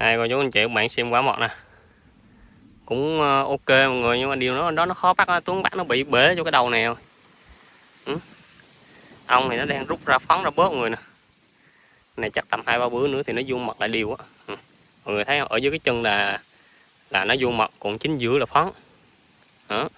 Hai cô chú anh chị các bạn xem quả mọt nè. Cũng ok mọi người, nhưng mà điều nó khó bắt, Tuấn bắt nó bị bể cho cái đầu này rồi. Ong thì nó đang rút ra phấn ra bớt mọi người nè. Này chắc tầm 2-3 bữa nữa thì nó vuông mật lại đều á. Mọi người thấy không? Ở dưới cái chân là nó vuông mật, còn chính giữa là phấn. Đó.